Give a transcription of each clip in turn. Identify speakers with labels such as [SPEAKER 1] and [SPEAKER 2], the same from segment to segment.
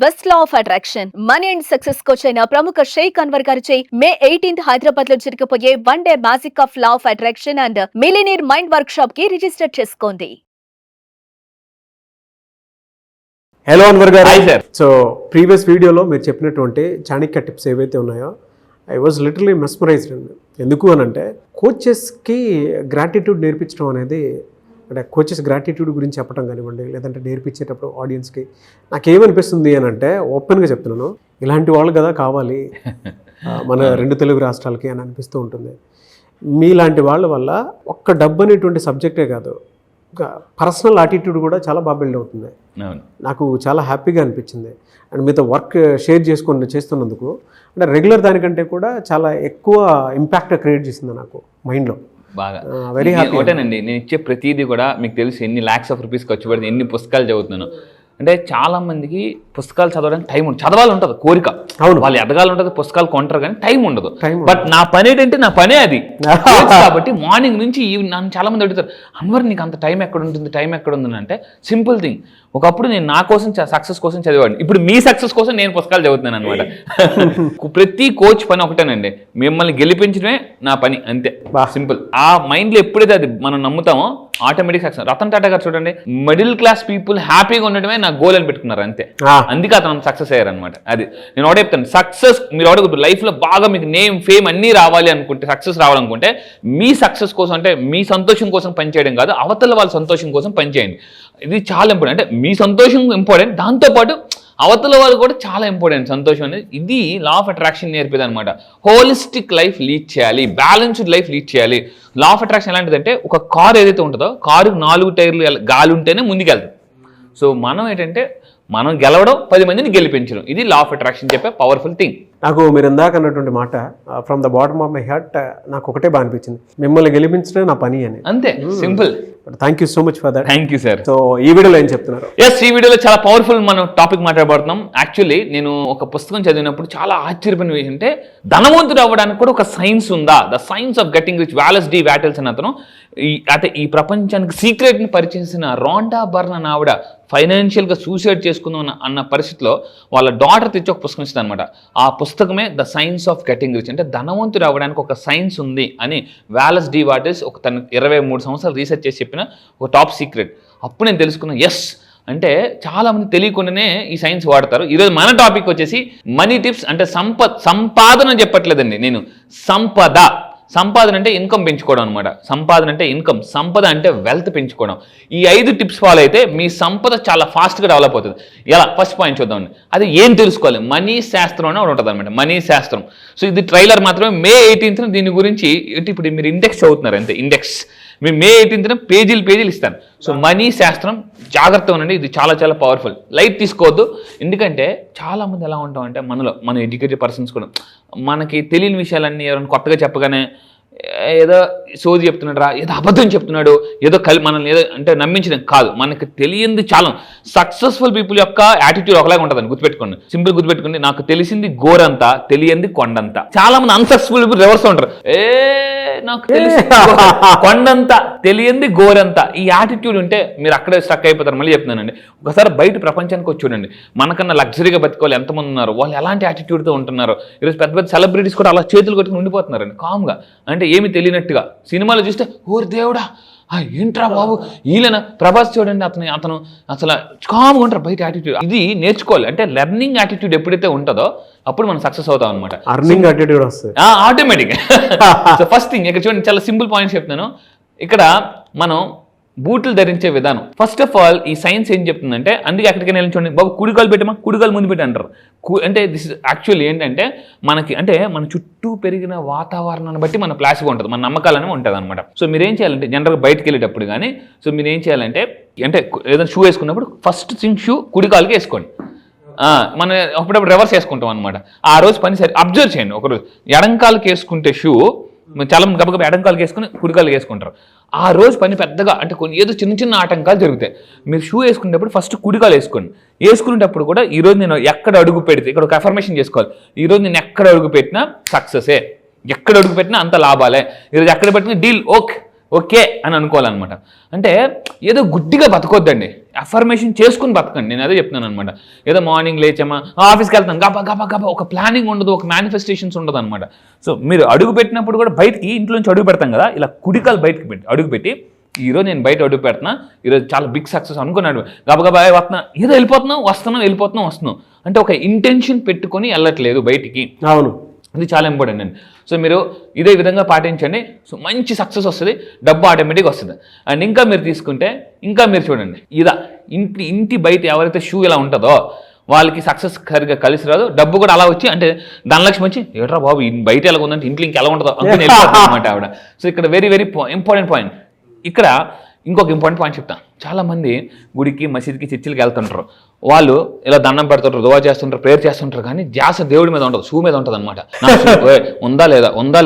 [SPEAKER 1] Best law of attraction money and success coach అయిన ప్రముఖ షేక్ అన్వర్ గారిచే మే 18th హైదరాబాద్ లో జరగబోయే 1 day magic of law of attraction and millionaire mind work shop కి register చేసుకోండి.
[SPEAKER 2] హలో అన్వర్ గారు.
[SPEAKER 3] Hi sir.
[SPEAKER 2] సో ప్రీవియస్ వీడియోలో మీరు చెప్పినటువంటి చాణక్య టిప్స్ ఏవైతే ఉన్నాయో ఐ వాజ్ లిటరలీ మెస్మరైజ్డ్ అండి. ఎందుకు అని అంటే కోచెస్కి గ్రాటిట్యూడ్ నేర్పించడం అనేది, అంటే కోచెస్ గ్రాటిట్యూడ్ గురించి చెప్పడం కానివ్వండి, లేదంటే నేర్పించేటప్పుడు ఆడియన్స్కి నాకేమనిపిస్తుంది అని అంటే, ఓపెన్గా చెప్తున్నాను, ఇలాంటి వాళ్ళు కదా కావాలి మన 2 తెలుగు రాష్ట్రాలకి అని అనిపిస్తూ ఉంటుంది. మీలాంటి వాళ్ళ వల్ల ఒక్క డబ్బు అనేటువంటి సబ్జెక్టే కాదు, పర్సనల్ యాటిట్యూడ్ కూడా చాలా బాగా బిల్డ్ అవుతుంది. నాకు చాలా హ్యాపీగా అనిపించింది. అండ్ మీతో వర్క్ షేర్ చేస్తున్నందుకు, అంటే రెగ్యులర్ దానికంటే కూడా చాలా ఎక్కువ ఇంపాక్ట్ క్రియేట్ చేసింది నాకు మైండ్లో.
[SPEAKER 3] బాగా
[SPEAKER 2] వెరీ హ్యాపీ.
[SPEAKER 3] ఒకటేనండి, నేను ఇచ్చే ప్రతిదీ కూడా మీకు తెలుసు ఎన్ని lakhs of rupees ఖర్చు పెడితే ఎన్ని పుస్తకాలు చదువుతున్నాను అంటే. చాలా మందికి పుస్తకాలు చదవడానికి టైం ఉండదు, చదవాలి ఉంటుంది కోరిక,
[SPEAKER 2] అవును,
[SPEAKER 3] వాళ్ళు ఎదగాలి ఉంటుంది, పుస్తకాలు కొంటారు కానీ టైం ఉండదు. బట్ నా పని ఏంటంటే నా పనే అది కాబట్టి మార్నింగ్ నుంచి ఈవినింగ్ నన్ను చాలా మంది అడుగుతారు, అన్వర్ నీకు అంత టైం ఎక్కడ ఉంటుంది, టైం ఎక్కడ ఉంది అంటే, సింపుల్ థింగ్, ఒకప్పుడు నేను నా కోసం సక్సెస్ కోసం చదివాడిని, ఇప్పుడు మీ సక్సెస్ కోసం నేను పుస్తకాలు చదువుతున్నాను అనమాట. ప్రతి కోచ్ పని ఒకటేనండి, మిమ్మల్ని గెలిపించడమే నా పని, అంతే, సింపుల్. ఆ మైండ్లో ఎప్పుడైతే అది మనం నమ్ముతామో ఆటోమేటిక్ సక్సెస్. రతన్ టాటా గారు చూడండి, మిడిల్ క్లాస్ పీపుల్ హ్యాపీగా ఉండడమే నా గోల్ అని పెట్టుకున్నారు, అంతే. అందుకే అతను సక్సెస్ అయ్యారు అనమాట. అది నేను ఒకటే చెప్తాను, సక్సెస్ మీరు ఒకటి లైఫ్లో బాగా మీకు నేమ్ ఫేమ్ అన్నీ రావాలి అనుకుంటే, సక్సెస్ రావాలనుకుంటే మీ సక్సెస్ కోసం, అంటే మీ సంతోషం కోసం పనిచేయడం కాదు, అవతల వాళ్ళ సంతోషం కోసం పనిచేయండి. ఇది చాలా ఇంపార్టెంట్. అంటే మీ సంతోషం ఇంపార్టెంట్, దాంతోపాటు అవతల వాళ్ళు కూడా చాలా ఇంపార్టెంట్, సంతోషం అనేది. ఇది లా ఆఫ్ అట్రాక్షన్ నేర్పేది అనమాట. హోలిస్టిక్ లైఫ్ లీడ్ చేయాలి, బ్యాలెన్స్డ్ లైఫ్ లీడ్ చేయాలి. లా ఆఫ్ అట్రాక్షన్ ఎలాంటిదంటే, ఒక కారు ఏదైతే ఉంటుందో, కారుకి 4 టైర్లు గాలి ఉంటేనే ముందుకెళ్తాం. సో మనం ఏంటంటే, మనం గెలవడం, 10 మందిని గెలిపించడం, ఇది లా ఆఫ్ అట్రాక్షన్ చెప్పే పవర్ఫుల్ థింగ్.
[SPEAKER 2] నాకు మీరు ఇందాక అన్నటువంటి మాట from the bottom of my heart నాకు ఒకటే బాగా అనిపించింది, మిమ్మల్ని గెలిపించడం నా పని అని.
[SPEAKER 3] అంతే, simple.
[SPEAKER 2] Thank you so much for that.
[SPEAKER 3] Thank you sir.
[SPEAKER 2] So ఈ వీడియోలో ఏం చెప్తున్నారు?
[SPEAKER 3] ఎస్, ఈ వీడియోలో చాలా పవర్ఫుల్ మనం టాపిక్ మాట్లాడబడుతున్నాం. యాక్చువల్లీ నేను ఒక పుస్తకం చదివినప్పుడు చాలా ఆశ్చర్యపోయిన విషయం అంటే, ధనవంతుడు అవ్వడానికి కూడా ఒక సైన్స్ ఉందా, ద science of getting rich, Wallace D Wattles అని అతను, ఈ ప్రపంచానికి సీక్రెట్ని పరిచయించిన రాండా బర్న్ అని ఆవిడ ఫైనాన్షియల్గా సూసైడ్ చేసుకుందాం అన్న పరిస్థితిలో వాళ్ళ డాటర్ తెచ్చి ఒక పుస్తకం ఇస్తుంది అనమాట. ఆ పుస్తకమే the science of getting rich, అంటే ధనవంతుడు అవ్వడానికి ఒక సైన్స్ ఉంది అని వాలస్ డి వాటెల్స్ ఒక తన 23 సంవత్సరాలు రీసెర్చ్ చేసి చెప్పిన ఒక టాప్ సీక్రెట్. అప్పుడు నేను తెలుసుకున్నాను, ఎస్ అంటే చాలా మంది తెలియకుండానే ఈ సైన్స్ వాడతారు. ఈరోజు మన టాపిక్ వచ్చేసి మనీ టిప్స్. అంటే సంపాదన చెప్పట్లేదండి నేను, సంపాదన అంటే ఇన్కమ్ పెంచుకోవడం అనమాట. సంపాదన అంటే ఇన్కమ్, సంపద అంటే వెల్త్ పెంచుకోవడం. ఈ 5 టిప్స్ ఫాలో అయితే మీ సంపద చాలా ఫాస్ట్గా డెవలప్ అవుతుంది. ఎలా? ఫస్ట్ పాయింట్ చూద్దామండి. అది ఏం తెలుసుకోవాలి? మనీ శాస్త్రం అని ఉంటుంది అనమాట, మనీ శాస్త్రం. సో ఇది ట్రైలర్ మాత్రమే. మే 18th దీని గురించి, ఇప్పుడు మీరు ఇండెక్స్ చదువుతున్నారు అంతే, ఇండెక్స్ మీ మే 18th పేజీలు ఇస్తాను. సో మనీ శాస్త్రం జాగ్రత్తగా ఉండండి, ఇది చాలా చాలా పవర్ఫుల్. లైట్ తీసుకోవద్దు. ఎందుకంటే చాలామంది ఎలా ఉంటామంటే, మన ఎడ్యుకేటెడ్ పర్సన్స్ కూడా మనకి తెలియని విషయాలన్నీ ఎవరైనా కొత్తగా చెప్పగానే ఏదో సోది చెప్తున్నాడు రా, ఏదో అబద్ధం చెప్తున్నాడు, ఏదో మనల్ని ఏదో అంటే నమ్మించడం కాదు. మనకి తెలియంది చాలా. సక్సెస్ఫుల్ పీపుల్ యొక్క యాటిట్యూడ్ ఒకలాగా ఉంటుందని గుర్తుపెట్టుకోండి, సింపుల్ గుర్తుపెట్టుకోండి. నాకు తెలిసింది గోరంతా, తెలియంది కొండంతా. చాలా మంది అన్సక్సెస్ఫుల్ పీపుల్ రివర్స్ ఉంటారు, నాకు తెలిసి కొండంతా, తెలియంది గోరంతా. ఈ యాటిట్యూడ్ ఉంటే మీరు అక్కడే స్టక్ అయిపోతారు. మళ్ళీ చెప్తున్నానండి, ఒకసారి బయట ప్రపంచానికి వచ్చి చూడండి, మనకన్నా లగ్జరీగా బతికోవాలి ఎంతమంది ఉన్నారు, వాళ్ళు ఎలాంటి యాటిట్యూడ్తో ఉంటున్నారు. ఈరోజు పెద్ద పెద్ద సెలబ్రిటీస్ కూడా అలా చేతులు కట్టుకుని ఉండిపోతున్నారండి కామ్గా, అంటే ఏమి తెలియనట్టుగా. సినిమాలో చూస్తే ఓరి దేవుడా ఏంట్రా బాబు వీళ్ళనా, ప్రభాస్ చూడండి, అతను అసలు కామ్గా ఉంటారు బయట యాటిట్యూడ్. ఇది నేర్చుకోవాలి. అంటే లెర్నింగ్ యాటిట్యూడ్ ఎప్పుడైతే ఉంటుందో అప్పుడు మనం సక్సెస్ అవుతాం అనమాట.
[SPEAKER 2] అర్నింగ్ యాటిట్యూడ్ వస్తుంది
[SPEAKER 3] ఆటోమేటిక్. సో ఫస్ట్ థింగ్ ఇక్కడ చూడండి, చాలా సింపుల్ పాయింట్స్ చెప్తున్నాను. ఇక్కడ మనం బూట్లు ధరించే విధానం. ఫస్ట్ ఆఫ్ ఆల్ ఈ సైన్స్ ఏం చెప్తుందంటే, అందుకే ఎక్కడికైనా వెళ్ళి చూడండి, బాబు కుడికాలు పెట్టమా, కుడికాలు ముందు పెట్టి అంటారు. అంటే దిస్ యాక్చువల్లీ ఏంటంటే, మనకి అంటే మన చుట్టూ పెరిగిన వాతావరణాన్ని బట్టి మన ప్లాస్టిక్ ఉంటుంది, మన నమ్మకాలు అనేవి ఉంటుంది అనమాట. సో మీరేం చేయాలంటే, జనరల్గా బయటకు వెళ్ళేటప్పుడు కానీ, సో మీరు ఏం చేయాలంటే, అంటే ఏదైనా షూ వేసుకున్నప్పుడు ఫస్ట్ థింగ్ షూ కుడికాలకి వేసుకోండి. మనం అప్పుడప్పుడు రివర్స్ వేసుకుంటాం అనమాట. ఆ రోజు పని సరి అబ్జర్వ్ చేయండి. ఒకరోజు ఎడంకాలకి వేసుకుంటే షూ, చాలా మంది గబగబా ఎడంకాలకి వేసుకుని కుడికాలకి వేసుకుంటారు. ఆ రోజు పని పెద్దగా అంటే ఏదో చిన్న ఆటంకాలు జరుగుతాయి. మీరు షూ వేసుకునేటప్పుడు ఫస్ట్ కుడికాలు వేసుకోండి. వేసుకునేటప్పుడు కూడా ఈరోజు నేను ఎక్కడ అడుగు పెడితే, ఇక్కడ ఒక అఫర్మేషన్ చేసుకోవాలి, ఈరోజు నేను ఎక్కడ అడుగు పెట్టినా సక్సెసే, ఎక్కడ అడుగు పెట్టినా అంత లాభాలే, ఈరోజు ఎక్కడ పెట్టినా డీల్ ఓకే, ఓకే అని అనుకోవాలన్నమాట. అంటే ఏదో గుడ్డిగా బతకొద్దండి, అఫర్మేషన్ చేసుకుని బతకండి. నేను అదే చెప్తున్నాను అనమాట. ఏదో మార్నింగ్ లేచామా ఆఫీస్కి వెళ్తాం గబా గబా గబా, ఒక ప్లానింగ్ ఉండదు, ఒక మేనిఫెస్టేషన్స్ ఉండదు అనమాట. సో మీరు అడుగు పెట్టినప్పుడు కూడా బయటికి ఇంట్లోంచి అడుగు పెడతాం కదా, ఇలా కుడికాలు బయటకు పెట్టి అడుగు పెట్టి ఈరోజు నేను బయట అడుగు పెడుతున్నా, ఈరోజు చాలా బిగ్ సక్సెస్ అనుకున్నాడు, గబగబా వస్తున్నా, ఏదో వెళ్ళిపోతున్నాం వస్తున్నాం అంటే ఒక ఇంటెన్షన్ పెట్టుకొని వెళ్ళట్లేదు బయటికి.
[SPEAKER 2] అవును,
[SPEAKER 3] ఇది చాలా ఇంపార్టెంట్ అండి. సో మీరు ఇదే విధంగా పాటించండి. సో మంచి సక్సెస్ వస్తుంది, డబ్బు ఆటోమేటిక్గా వస్తుంది. అండ్ ఇంకా మీరు తీసుకుంటే ఇంకా మీరు చూడండి, ఇదా ఇంటి బయట ఎవరైతే షూ ఇలా ఉంటుందో వాళ్ళకి సక్సెస్ సరిగ్గా కలిసి రాదు, డబ్బు కూడా అలా వచ్చి అంటే ధనలక్ష్మి వచ్చి ఏట్రా బాబు బయట ఎలా ఉందంటే ఇంట్లో ఇంకా ఎలా ఉంటుందో అనుకుని వెళ్ళిపోతుంది అనమాట ఆవిడ. సో ఇక్కడ వెరీ వెరీ ఇంపార్టెంట్ పాయింట్. ఇక్కడ ఇంకొక ఇంపార్టెంట్ పాయింట్ చెప్తాను. చాలామంది గుడికి మసీద్కి చర్చిలకి వెళ్తుంటారు, వాళ్ళు ఇలా దండం పెడుతుంటారు, దువా చేస్తుంటారు, ప్రేయర్ చేస్తుంటారు, కానీ ధ్యాస దేవుడి మీద ఉంటుంది, షూ మీద ఉంటుంది అనమాట. ఉందా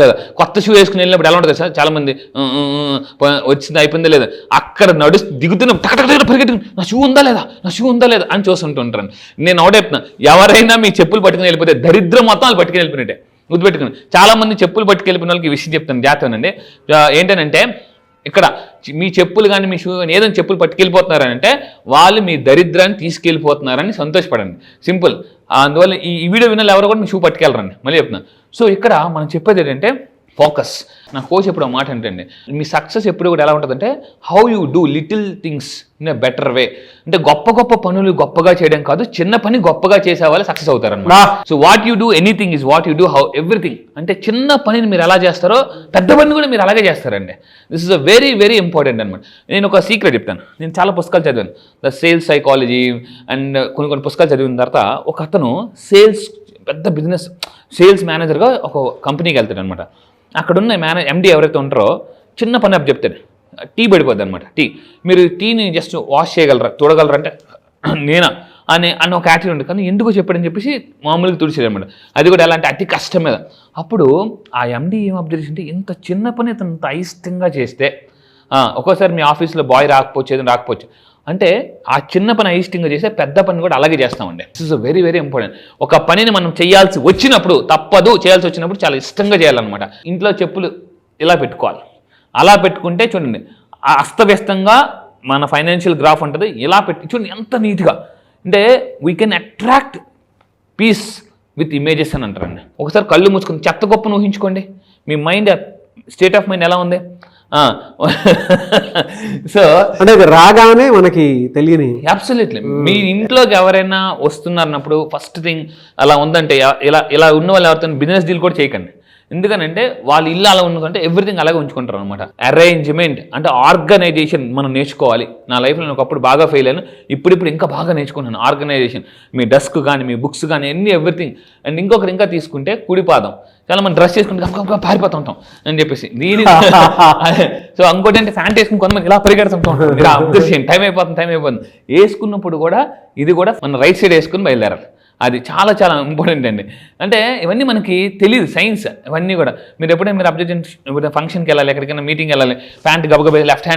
[SPEAKER 3] లేదా కొత్త షూ వేసుకుని వెళ్ళినప్పుడు ఎలా ఉంటుంది సార్, చాలామంది వచ్చింది అయిపోయిందా లేదా, అక్కడ దిగుతున్న పరిగెట్టు నా షూ ఉందా లేదా అని చూస్తుంటుంటారు. నేను ఒకటే చెప్తున్నా, ఎవరైనా మీ చెప్పులు పట్టుకుని వెళ్ళిపోతే దరిద్రం మొత్తం వాళ్ళు పట్టుకుని వెళ్ళిపోయినట్టే గుర్తుపెట్టుకుని. చాలామంది చెప్పులు పట్టుకెళ్ళిపోయిన వాళ్ళకి ఈ విషయం చెప్తాను, జాగ్రత్తనండి. ఏంటనంటే ఇక్కడ మీ చెప్పులు కానీ మీ షూ కానీ ఏదైనా చెప్పులు పట్టుకెళ్ళిపోతున్నారంటే వాళ్ళు మీ దరిద్రాన్ని తీసుకెళ్ళిపోతున్నారని సంతోషపడండి, సింపుల్. అందువల్ల ఈ వీడియో వినాలి ఎవరు కూడా మీ షూ పట్టుకెళ్ళరండి, మళ్ళీ చెప్తున్నాను. సో ఇక్కడ మనం చెప్పేది ఏంటంటే ఫోకస్. నా కోచ్ ఎప్పుడు మాట ఏంటండి, మీ సక్సెస్ ఎప్పుడు కూడా ఎలా ఉంటుందంటే how you do little things in a better way. అంటే గొప్ప పనులు గొప్పగా చేయడం కాదు, చిన్న పని గొప్పగా చేసే వాళ్ళు సక్సెస్ అవుతారన్నమాట. So what you do anything is what you do how everything. అంటే చిన్న పనిని మీరు ఎలా చేస్తారో పెద్ద పని కూడా మీరు అలాగే చేస్తారండి. This is a very very important అనమాట. నేను ఒక సీక్రెట్ చెప్తాను. నేను చాలా పుస్తకాలు చదివాను, ద సేల్స్ సైకాలజీ అండ్ కొన్ని పుస్తకాలు చదివిన తర్వాత ఒక అతను సేల్స్ పెద్ద బిజినెస్ సేల్స్ మేనేజర్గా ఒక కంపెనీకి వెళ్తాడు అనమాట. అక్కడున్న ఎండి ఎవరైతే ఉంటారో చిన్న పని అప్ చెప్తాడు, టీ పడిపోద్ది అనమాట. మీరు టీని జస్ట్ వాష్ చేయగలరా చూడగలరా అంటే నేనా అన్న ఒక యాటిట్యూడ్ ఉంది. కానీ ఎందుకు చెప్పాడని చెప్పేసి మామూలుగా తుడిచేది అనమాట. అది కూడా ఎలా అంటే అతి కష్టం మీద. అప్పుడు ఆ ఎండి ఏం అబ్జర్వ్ చేసింటే ఇంత చిన్న పని ఇంత అయిష్టంగా చేస్తే ఒక్కోసారి మీ ఆఫీస్లో బాయ్ రాకపోవచ్చు అంటే ఆ చిన్న పని అయిష్టంగా చేస్తే పెద్ద పని కూడా అలాగే చేస్తామండి. This is very very important. ఒక పనిని మనం చేయాల్సి వచ్చినప్పుడు తప్పదు, చేయాల్సి వచ్చినప్పుడు చాలా ఇష్టంగా చేయాలన్నమాట. ఇంట్లో చెప్పులు ఇలా పెట్టుకోవాలి, అలా పెట్టుకుంటే చూడండి అస్తవ్యస్తంగా మన ఫైనాన్షియల్ గ్రాఫ్ ఉంటుంది. ఇలా పెట్టి చూడండి ఎంత నీట్గా, అంటే we can attract peace with images అని అంటారండి. ఒకసారి కళ్ళు మూసుకుని చెత్త గొప్పను ఊహించుకోండి, మీ మైండ్ స్టేట్ ఆఫ్ మైండ్ ఎలా ఉంది. సో
[SPEAKER 2] అంటే రాగానే మనకి తెలియని
[SPEAKER 3] అబ్సల్యూట్లీ మీ ఇంట్లోకి ఎవరైనా వస్తున్నారన్నప్పుడు ఫస్ట్ థింగ్ అలా ఉందంటే ఇలా ఉన్న వాళ్ళు ఎవరితో బిజినెస్ డీల్ కూడా చేయకండి. ఎందుకనంటే వాళ్ళ ఇల్లు అలా ఉందంటే ఎవ్రీథింగ్ అలాగే ఉంచుకుంటారు అనమాట. అరేంజ్మెంట్ అంటే ఆర్గనైజేషన్ మనం నేర్చుకోవాలి. నా లైఫ్లో నేను ఒకప్పుడు బాగా ఫెయిల్ అయ్యాను, ఇప్పుడు ఇంకా బాగా నేర్చుకున్నాను ఆర్గనైజేషన్. మీ డెస్క్ కానీ మీ బుక్స్ కానీ ఎవ్రీథింగ్. అండ్ ఇంకొకరు ఇంకా తీసుకుంటే కుడిపాదం, చాలా మనం డ్రెస్ చేసుకుంటే పారిపోతుంటాం అని చెప్పేసి దీని. సో ఇంకోటి అంటే ఫ్యాంట్ వేసుకుని కొంతమంది ఇలా పరిగెడుతుంటాం, ఇలా అబ్జర్వ్ చేయండి, టైం అయిపోతుంది. వేసుకున్నప్పుడు కూడా ఇది కూడా మన రైట్ సైడ్ వేసుకుని బయలుదేరాలి. అది చాలా చాలా ఇంపార్టెంట్ అండి. అంటే ఇవన్నీ మనకి తెలియదు, సైన్స్ ఇవన్నీ కూడా. మీరు ఎప్పుడైనా మీరు అబ్జర్వ్ ఫంక్షన్కి వెళ్ళాలి, ఎక్కడికైనా మీటింగ్కి వెళ్ళాలి, ప్యాంట్ గబగబ లెఫ్ట్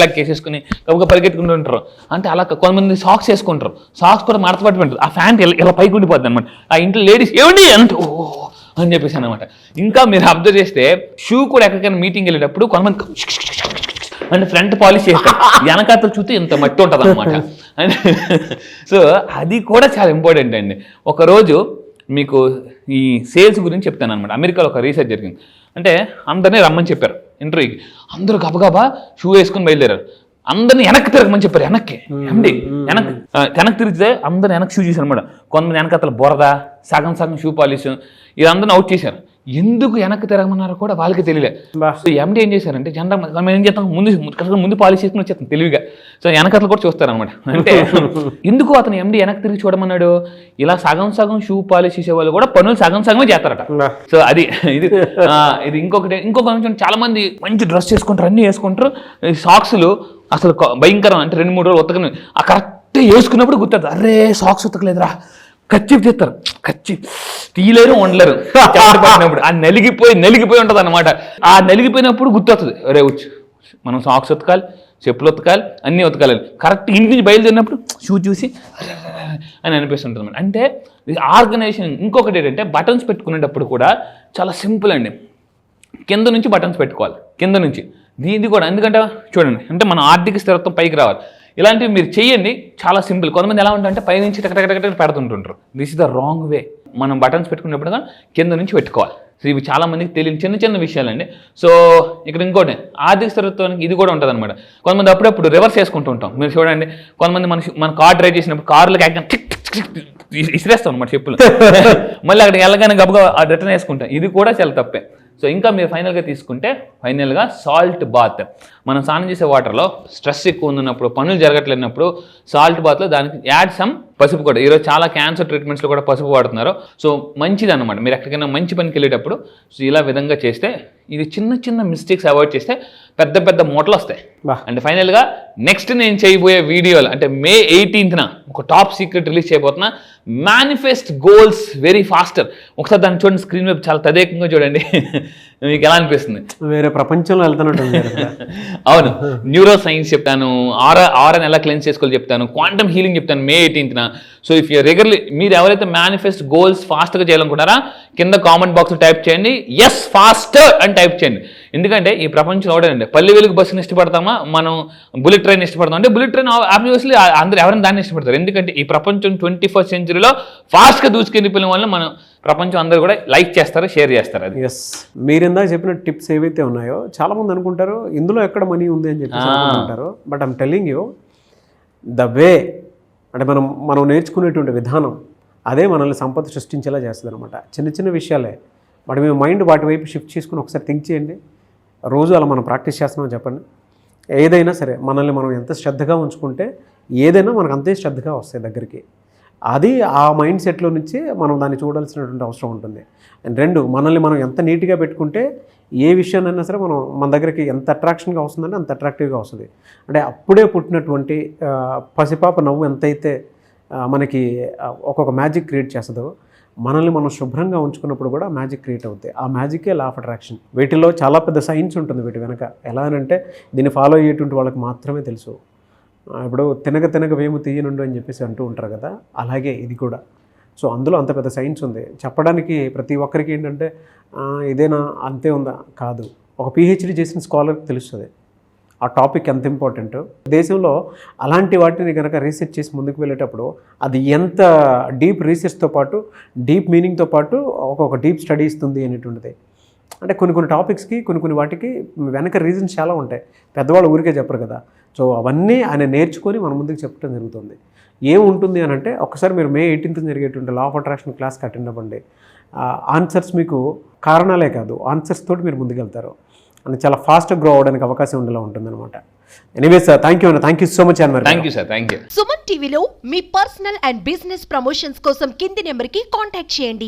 [SPEAKER 3] లెగ్ వేసేసుకుని గబగబ పరిగెట్టుకుంటూ ఉంటారు. అంటే అలా కొంతమంది సాక్స్ వేసుకుంటారు, సాక్స్ కూడా మడతపట్టి ఉంటుంది, ఆ ప్యాంట్ ఇలా పైకి ఉండిపోద్ది అనమాట. ఆ ఇంట్లో లేడీస్ ఏమండి అంటే ఓ అని చెప్పేసి అనమాట. ఇంకా మీరు అబ్జర్వ్ చేస్తే షూ కూడా ఎక్కడికైనా మీటింగ్ వెళ్ళేటప్పుడు కొంతమంది అంటే ఫ్రంట్ పాలిష్ చేస్తారు, వెనకాతలు చూస్తే ఇంత మట్టి ఉంటుంది అనమాట. సో అది కూడా చాలా ఇంపార్టెంట్ అండి. ఒకరోజు మీకు ఈ సేల్స్ గురించి చెప్తాను అనమాట. అమెరికాలో ఒక రీసెర్చ్ జరిగింది. అంటే అందరినీ రమ్మని చెప్పారు ఇంటర్వ్యూకి, అందరూ గబగబా షూ వేసుకుని బయలుదేరారు. అందరిని వెనక్కి తిరగమని చెప్పారు. వెనక్కి తిరిగితే అందరూ వెనక్కి షూ చేశారు అనమాట. కొంతమంది వెనకతల బురద, సగం షూ పాలిష్, ఇదందరిని అవుట్ చేశారు. ఎందుకు వెనక్కి తిరగమన్నారో కూడా వాళ్ళకి తెలియలే. సో ఎండి ఏం చేశారంటే జనరల్ మనం ఏం చేస్తాం, ముందు పాలిష్ చేసుకుని వచ్చేస్తాం తెలివిగా. సో వెనకతలు కూడా చూస్తారనమాట. అంటే ఎందుకు అతను ఎండి వెనక్కి తిరిగి చూడమన్నాడు, ఇలా సగం షూ పాలిష్ చేసే వాళ్ళు కూడా పనులు సగమే చేస్తారట. సో అది ఇది ఇంకొక చాలా మంది మంచి డ్రెస్ చేసుకుంటారు, అన్నీ వేసుకుంటారు, సాక్స్లు అసలు భయంకరం. అంటే 2-3 రోజులు ఉతకని ఆ కరెక్ట్ వేసుకున్నప్పుడు గుర్తుంది, అరే సాక్స్ ఉతకలేదురా, కచ్చిప్ చేస్తారు, తీయలేరు వండలేరు. పట్టినప్పుడు ఆ నలిగిపోయి ఉంటుంది అనమాట. ఆ నలిగిపోయినప్పుడు గుర్తొస్తుంది, అరే మనం సాక్స్ ఉతకాలి, చెప్పులు ఉతకాలి, అన్నీ ఉతకాలి. కరెక్ట్ ఇంటి నుంచి బయలుదేరినప్పుడు షూ చూసి అని అనిపిస్తుంటుంది అనమాట. అంటే ఆర్గనైజేషన్. ఇంకొకటి ఏంటంటే బటన్స్ పెట్టుకునేటప్పుడు కూడా చాలా సింపుల్ అండి. కింద నుంచి బటన్స్ పెట్టుకోవాలి, కింద నుంచి దీనిది కూడా ఎందుకంటే చూడండి, అంటే మన ఆర్థిక స్థిరత్వం పైకి రావాలి. ఇలాంటివి మీరు చెయ్యండి, చాలా సింపుల్. కొంతమంది ఎలా ఉంటారంటే పై నుంచి టక పెడుతుంటుంటారు. This is the wrong way. మనం బటన్స్ పెట్టుకున్నప్పుడు కానీ కింద నుంచి పెట్టుకోవాలి. సో ఇవి చాలా మందికి తెలియని చిన్న చిన్న విషయాలండి. సో ఇక్కడ ఇంకోటి, ఆర్థిక స్థిరత్వానికి ఇది కూడా ఉంటుంది అనమాట. కొంతమంది అప్పుడప్పుడు రివర్స్ చేసుకుంటూ ఉంటాం. మీరు చూడండి, కొంతమంది మన కార్ డ్రైవ్ చేసినప్పుడు కార్లకు ఇసిరేస్తాం అనమాట చెప్పులు. మళ్ళీ అక్కడికి వెళ్ళగానే గబగా రిటర్న్ వేసుకుంటాం. ఇది కూడా చాలా తప్పే. సో ఇంకా మీరు ఫైనల్గా తీసుకుంటే ఫైనల్గా సాల్ట్ బాత్. మనం స్నానం చేసే వాటర్లో స్ట్రెస్ ఎక్కువ ఉన్నప్పుడు, పనులు జరగట్లేనప్పుడు సాల్ట్ బాత్లో దానికి యాడ్ సమ్ పసుపు కూడా. ఈరోజు చాలా క్యాన్సర్ ట్రీట్మెంట్స్లో కూడా పసుపు వాడుతున్నారు. సో మంచిది అనమాట. మీరు ఎక్కడికైనా మంచి పనికి వెళ్ళేటప్పుడు సో ఇలా విధంగా చేస్తే, ఇది చిన్న చిన్న మిస్టేక్స్ అవాయిడ్ చేస్తే పెద్ద పెద్ద మూటలు వస్తాయి. అండ్ ఫైనల్గా నెక్స్ట్ నేను చేయబోయే వీడియోలు అంటే May 18th ఒక టాప్ సీక్రెట్ రిలీజ్ చేయబోతున్నా. Manifest goals very faster. ఒకసారి దాన్ని చూడండి, స్క్రీన్ వైపు చాలా తదేకంగా చూడండి. మీకు ఎలా అనిపిస్తుంది?
[SPEAKER 2] వేరే ప్రపంచంలో వెళ్తున్నట్టు.
[SPEAKER 3] అవును, న్యూరో సైన్స్ చెప్తాను, ఆరాని ఎలా క్లెన్స్ చేసుకోవాలి చెప్తాను, క్వాంటమ్ హీలింగ్ చెప్తాను May 18th. So if you regularly, మీరు ఎవరైతే మేనిఫెస్ట్ గోల్స్ ఫాస్ట్గా చేయాలనుకుంటారా కింద కామెంట్ బాక్స్లో టైప్ చేయండి, ఎస్ ఫాస్టర్ అని టైప్ చేయండి. ఎందుకంటే ఈ ప్రపంచం ఒకటేనండి, పల్లె వెలుగు బస్సుని ఇష్టపడతామా, మనం బుల్లెట్ ట్రైన్ ఇష్టపడతాం. అంటే బుల్లెట్ ట్రైన్ ఆబ్వియస్లీ అందరూ ఎవరైనా దాన్ని ఇష్టపడతారు. ఎందుకంటే ఈ ప్రపంచం 21st centuryలో ఫాస్ట్గా దూసుకెళ్ళిపోయిన వల్ల మనం ప్రపంచం అందరూ కూడా లైక్ చేస్తారు, షేర్ చేస్తారు. అది
[SPEAKER 2] ఎస్, మీరు ఇందాక చెప్పిన టిప్స్ ఏవైతే ఉన్నాయో చాలా మంది అనుకుంటారు ఇందులో ఎక్కడ మనీ ఉంది అని చెప్పి అనుకుంటారు. But I'm telling you the way, అంటే మనం నేర్చుకునేటువంటి విధానం అదే మనల్ని సంపద సృష్టించేలా చేస్తుంది అనమాట. చిన్న చిన్న విషయాలే, బట్ మేము మైండ్ వాటి వైపు షిఫ్ట్ చేసుకుని ఒకసారి థింక్ చేయండి. రోజు అలా మనం ప్రాక్టీస్ చేస్తున్నామని చెప్పండి. ఏదైనా సరే మనల్ని మనం ఎంత శ్రద్ధగా ఉంచుకుంటే ఏదైనా మనకు అంతే శ్రద్ధగా వస్తాయి దగ్గరికి. అది ఆ మైండ్ సెట్లో నుంచి మనం దాన్ని చూడాల్సినటువంటి అవసరం ఉంటుంది. అండ్ రెండు, మనల్ని మనం ఎంత నీట్గా పెట్టుకుంటే ఏ విషయాన్నైనా సరే మన దగ్గరికి ఎంత అట్రాక్షన్గా వస్తుందంటే అంత అట్రాక్టివ్గా వస్తుంది. అంటే అప్పుడే పుట్టినటువంటి పసిపాప నవ్వు ఎంతైతే మనకి ఒక్కొక్క మ్యాజిక్ క్రియేట్ చేస్తుందో, మనల్ని మనం శుభ్రంగా ఉంచుకున్నప్పుడు కూడా మ్యాజిక్ క్రియేట్ అవుతాయి. ఆ మ్యాజికే లా ఆఫ్ అట్రాక్షన్. వీటిలో చాలా పెద్ద సైన్స్ ఉంటుంది వీటి వెనక. ఎలా అంటే దీన్ని ఫాలో అయ్యేటువంటి వాళ్ళకి మాత్రమే తెలుసు. ఇప్పుడు తినగ వేము తీయనుండు అని చెప్పేసి అంటూ ఉంటారు కదా, అలాగే ఇది కూడా. సో అందులో అంత పెద్ద సైన్స్ ఉంది. చెప్పడానికి ప్రతి ఒక్కరికి ఏంటంటే ఇదేనా అంతే ఉందా, కాదు. ఒక PhD చేసిన స్కాలర్కి తెలుస్తుంది ఆ టాపిక్ ఎంత ఇంపార్టెంట్. దేశంలో అలాంటి వాటిని కనుక రీసెర్చ్ చేసి ముందుకు వెళ్ళేటప్పుడు అది ఎంత డీప్ రీసెర్చ్తో పాటు డీప్ మీనింగ్తో పాటు ఒక డీప్ స్టడీ ఇస్తుంది అనేటువంటిది. అంటే కొన్ని టాపిక్స్కి కొన్ని వాటికి వెనక రీజన్స్ చాలా ఉంటాయి. పెద్దవాళ్ళు ఊరికే చెప్పరు కదా. సో అవన్నీ ఆయన నేర్చుకొని మన ముందుకు చెప్పడం జరుగుతుంది. ఏముంటుంది అని అంటే ఒకసారి మీరు May 18th జరిగేటువంటి లా ఆఫ్ అట్రాక్షన్ క్లాస్కి అటెండ్ అవ్వండి. ఆన్సర్స్ మీకు కారణాలే కాదు, ఆన్సర్స్ తోటి మీరు ముందుకెళ్తారు. అని చాలా ఫాస్ట్గా గ్రో అవ్వడానికి అవకాశం ఉండేలా ఉంటుందన్నమాట. Anyways sir, thank you so much అన్నమాట.
[SPEAKER 3] Thank you sir, thank you.
[SPEAKER 4] Suman టీవీలో మీ పర్సనల్ అండ్ బిజినెస్ ప్రమోషన్స్ కోసం కింది నెంబర్కి కాంటాక్ట్ చేయండి.